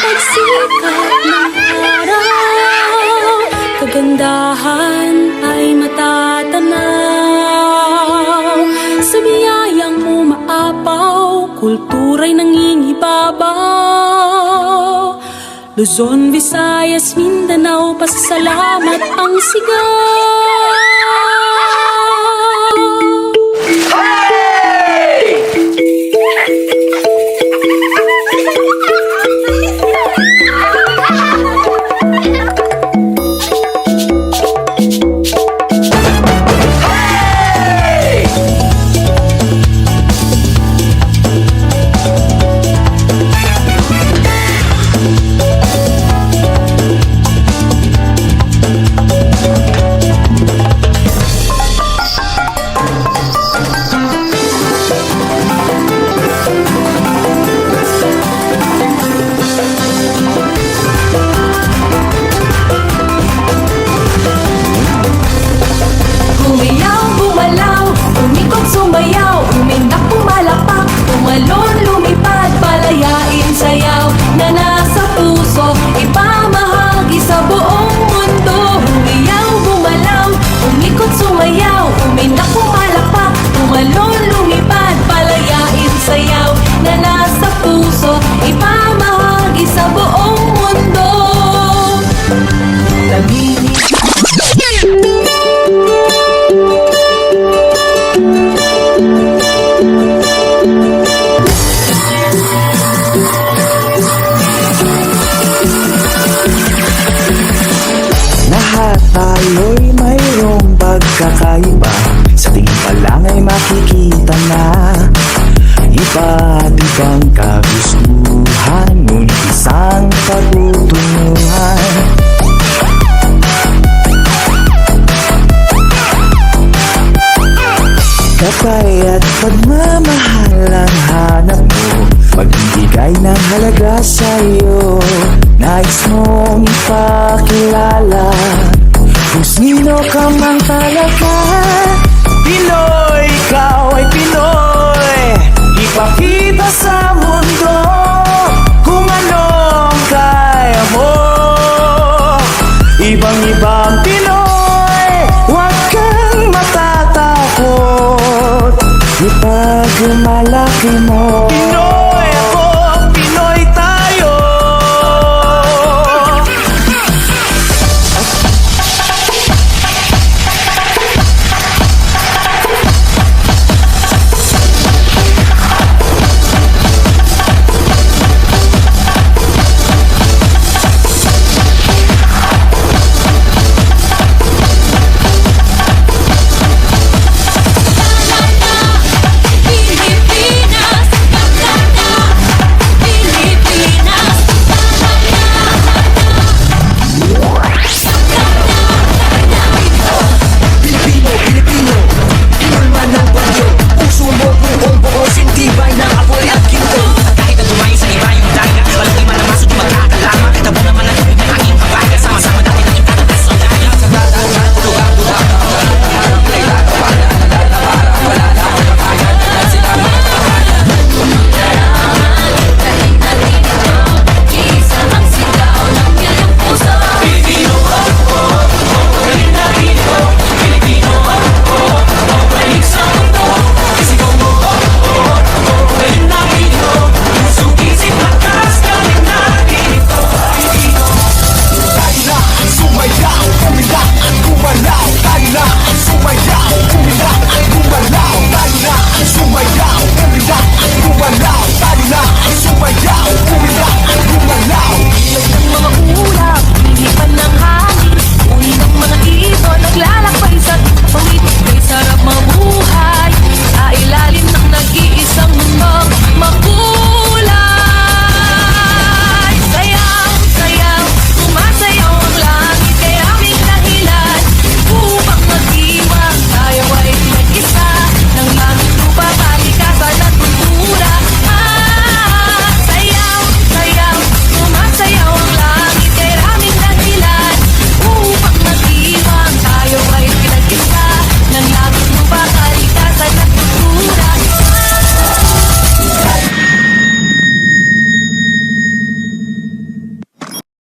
pagsikat ng araw, kagandahan ay matatanaw. Sa biyayang umaapaw, kultura'y nangingibabaw. Luzon, Visayas, Mindanao, pasasalamat ang sigaw. Tayo'y mayroong pagkakaiba, sa tingin pa lang ay makikita na iba't ibang kagustuhan, ngunit isang pagtutunguhan. Gabay at pagmamahal ang hanap mo, magbibigay ng halaga sa'yo. Nais mong ipakilala kung sino ka man talaga. Pinoy, ikaw ay Pinoy. Ipakita sa mundo kung anong kaya mo. Ibang-ibang Pinoy, huwag kang matatakot. Ipagmalaki mo Pinoy,